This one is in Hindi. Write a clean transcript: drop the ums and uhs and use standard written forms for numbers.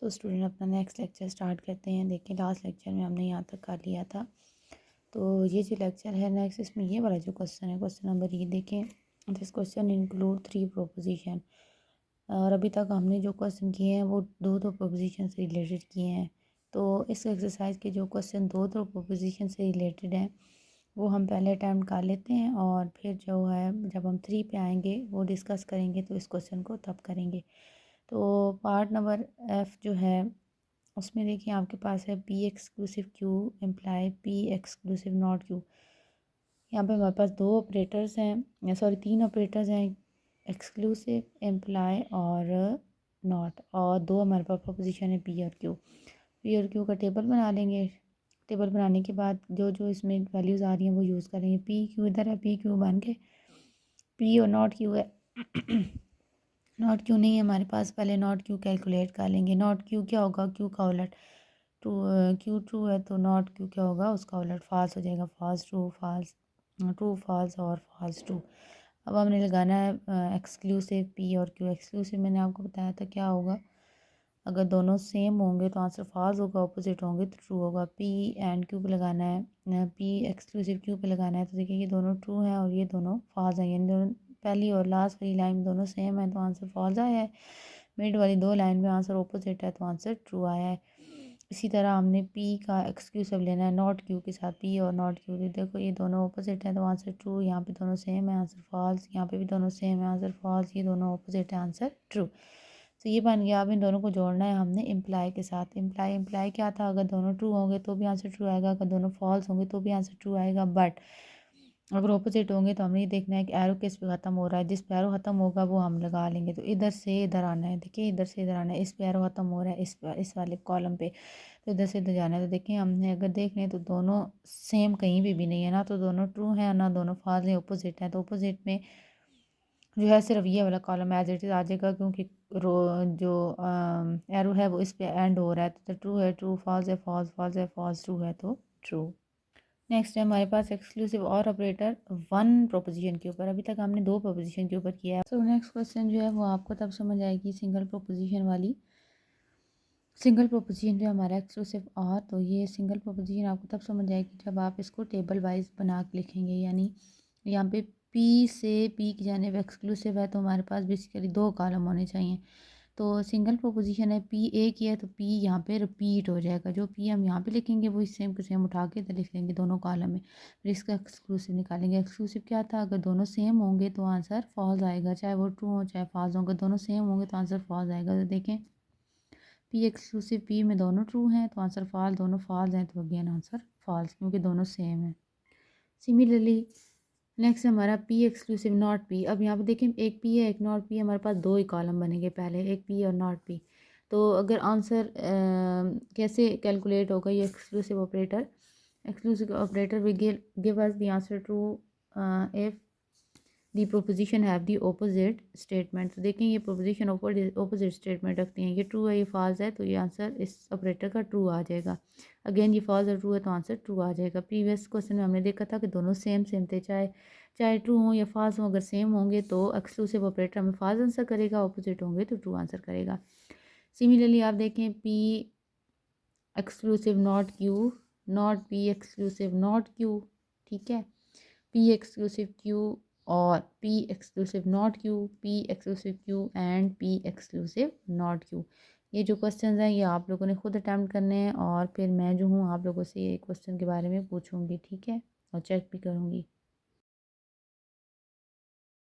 तो स्टूडेंट अपना नेक्स्ट लेक्चर स्टार्ट करते हैं। देखिए लास्ट लेक्चर में हमने यहाँ तक कर लिया था। तो ये जो लेक्चर है नेक्स्ट, इसमें ये वाला जो क्वेश्चन है, क्वेश्चन नंबर ये देखें। This question include 3 proposition. और अभी तक हमने जो क्वेश्चन किए हैं वो दो दो प्रोपोजिशन से रिलेटेड किए हैं। तो इस एक्सरसाइज के जो क्वेश्चन दो दो प्रोपोजिशन से रिलेटेड हैं वो हम पहले अटैम्प्ट कर लेते हैं, और फिर जो है जब हम 3 पे आएंगे वो डिस्कस करेंगे, तो इस क्वेश्चन को तब करेंगे। तो पार्ट नंबर एफ जो है उसमें देखिए आपके पास है P exclusive Q imply P exclusive not Q. यहाँ पे हमारे पास दो ऑपरेटर्स हैं, सॉरी 3 ऑपरेटर्स हैं, एक्सक्लूसिव, इम्प्लाई और नॉट, और दो हमारे पास प्रपोजिशन है पी और क्यू। पी और क्यू का टेबल बना लेंगे। टेबल बनाने के बाद जो जो इसमें वैल्यूज़ आ रही हैं वो यूज़ करेंगे। पी क्यू इधर है, पी क्यू बन के पी और नॉट क्यू है। नॉट क्यू नहीं है हमारे पास, पहले नॉट क्यू कैलकुलेट कर लेंगे। नॉट क्यू क्या होगा, क्यू का उलट। ट्रू, क्यू ट्रू है तो नॉट क्यू क्या होगा, उसका उलट फाल्स हो जाएगा। False true, false true, false और फाल्स ट्रू। अब हमने लगाना है एक्सक्लूसिव पी और क्यू। एक्सक्लूसिव मैंने आपको बताया था क्या होगा, अगर दोनों सेम होंगे तो आंसर फाल्स होगा, ऑपोजिट होंगे तो ट्रू होगा। पी एंड क्यू पे लगाना है, पी एक्सक्लूसिव क्यू पे लगाना है, तो देखिए ये दोनों ट्रू हैं और ये दोनों फॉल्स हैं, यानी दोनों पहली और लास्ट वाली लाइन दोनों सेम है तो आंसर फॉल्स आया है। मिड वाली दो लाइन में आंसर ऑपोजिट है तो आंसर ट्रू आया है। इसी तरह हमने पी का एक्सक्लूसिव लेना है नॉट क्यू के साथ। पी और नॉट क्यू, देखो ये दोनों ऑपोजिट है तो आंसर ट्रू, यहाँ पे दोनों सेम है आंसर फॉल्स, यहाँ पे भी दोनों सेम है आंसर फॉल्स, ये दोनों ऑपोजिट है आंसर ट्रू। तो ये बन गया। अब इन दोनों को जोड़ना है हमने इम्प्लाई के साथ। इम्प्लाई इम्प्लाई क्या था, अगर दोनों ट्रू होंगे तो भी आंसर ट्रू आएगा, अगर दोनों फॉल्स होंगे तो भी आंसर ट्रू आएगा। बट अगर ऑपोजिट होंगे तो हमने ये देखना है कि एरो किस पे ख़त्म हो रहा है, जिस पे एरो ख़त्म होगा वो हम लगा लेंगे। तो इधर से इधर आना है, देखिए इधर से इधर आना है, इस पे एरो ख़त्म हो रहा है, इस वाले कॉलम पे, तो इधर से इधर जाना है। तो देखिए हमने अगर देख लें तो दोनों सेम कहीं भी नहीं है, ना तो दोनों ट्रू हैं ना दोनों फॉल्स हैं, ऑपोजिट हैं। तो ऑपोजिट में जो है सिर्फ ये वाला कॉलम एज इट इज़ आ जाएगा, क्योंकि रो जो एरो है वो इस पे एंड हो रहा है। तो ट्रू है ट्रू, फॉल्स है फॉल्स, फॉल्स है फॉल्स, ट्रू है तो ट्रू। नेक्स्ट है हमारे पास एक्सक्लूसिव और ऑपरेटर वन प्रोपोजिशन के ऊपर। अभी तक हमने दो प्रोपोजिशन के ऊपर किया है। तो नेक्स्ट क्वेश्चन जो है वो आपको तब समझ आएगी सिंगल प्रोपोजिशन वाली। सिंगल प्रोपोजिशन जो हमारा एक्सक्लूसिव और, तो ये सिंगल प्रोपोजिशन आपको तब समझ आएगी जब आप इसको टेबल वाइज बना के लिखेंगे। यानी यहाँ पे पी से पी की जानिब एक्सक्लूसिव है तो हमारे पास बेसिकली दो कॉलम होने चाहिए। तो सिंगल प्रोपोजिशन है, पी ए की है तो पी यहाँ पे रिपीट हो जाएगा। जो पी हम यहाँ पे लिखेंगे वो सेम टू सेम उठा के इधर लिख लेंगे दोनों कॉलम में, फिर इसका एक्सक्लूसिव निकालेंगे। एक्सक्लूसिव क्या था, अगर दोनों सेम होंगे तो आंसर फॉल्स आएगा, चाहे वो ट्रू हो चाहे फॉल्स हो। अगर दोनों सेम होंगे तो आंसर फॉल्स आएगा। तो देखें पी एक्सक्लूसिव पी में दोनों ट्रू हैं तो आंसर फॉल्स, दोनों फॉल्स हैं तो अगेन आंसर फॉल्स, क्योंकि दोनों सेम है। सिमिलरली नेक्स्ट हमारा पी एक्सक्लूसिव नॉट पी। अब यहाँ पे देखें एक पी है एक नॉट पी है, हमारे पास दो ही कॉलम बनेंगे, पहले एक पी और नॉट पी। तो अगर आंसर कैसे कैलकुलेट होगा ये exclusive operator will give us the answer true if the proposition have the opposite statement. तो देखें ये प्रोपोजिशन ऑपोजिट स्टेटमेंट रखती हैं, ये ट्रू है ये फॉल्स है, तो ये आंसर इस ऑपरेटर का ट्रू आ जाएगा। अगेन ये फॉल्स और ट्रू है तो आंसर ट्रू आ जाएगा। प्रीवियस क्वेश्चन में हमने देखा था कि दोनों सेम सेम थे, चाहे चाहे ट्रू हो या फॉल्स हो, अगर सेम होंगे तो एक्सक्लूसिव ऑपरेटर हमें फॉल्स आंसर करेगा, ऑपोजिट होंगे तो ट्रू आंसर करेगा। सिमिलरली आप देखें P exclusive not Q, not P exclusive not Q, ठीक है। पी एक्सक्लूसिव क्यू और P exclusive not Q, P exclusive Q and P exclusive not Q. ये जो क्वेश्चंस हैं ये आप लोगों ने खुद अटैम्प्ट करने हैं, और फिर मैं जो हूँ आप लोगों से ये क्वेश्चन के बारे में पूछूंगी, ठीक है, और चेक भी करूँगी।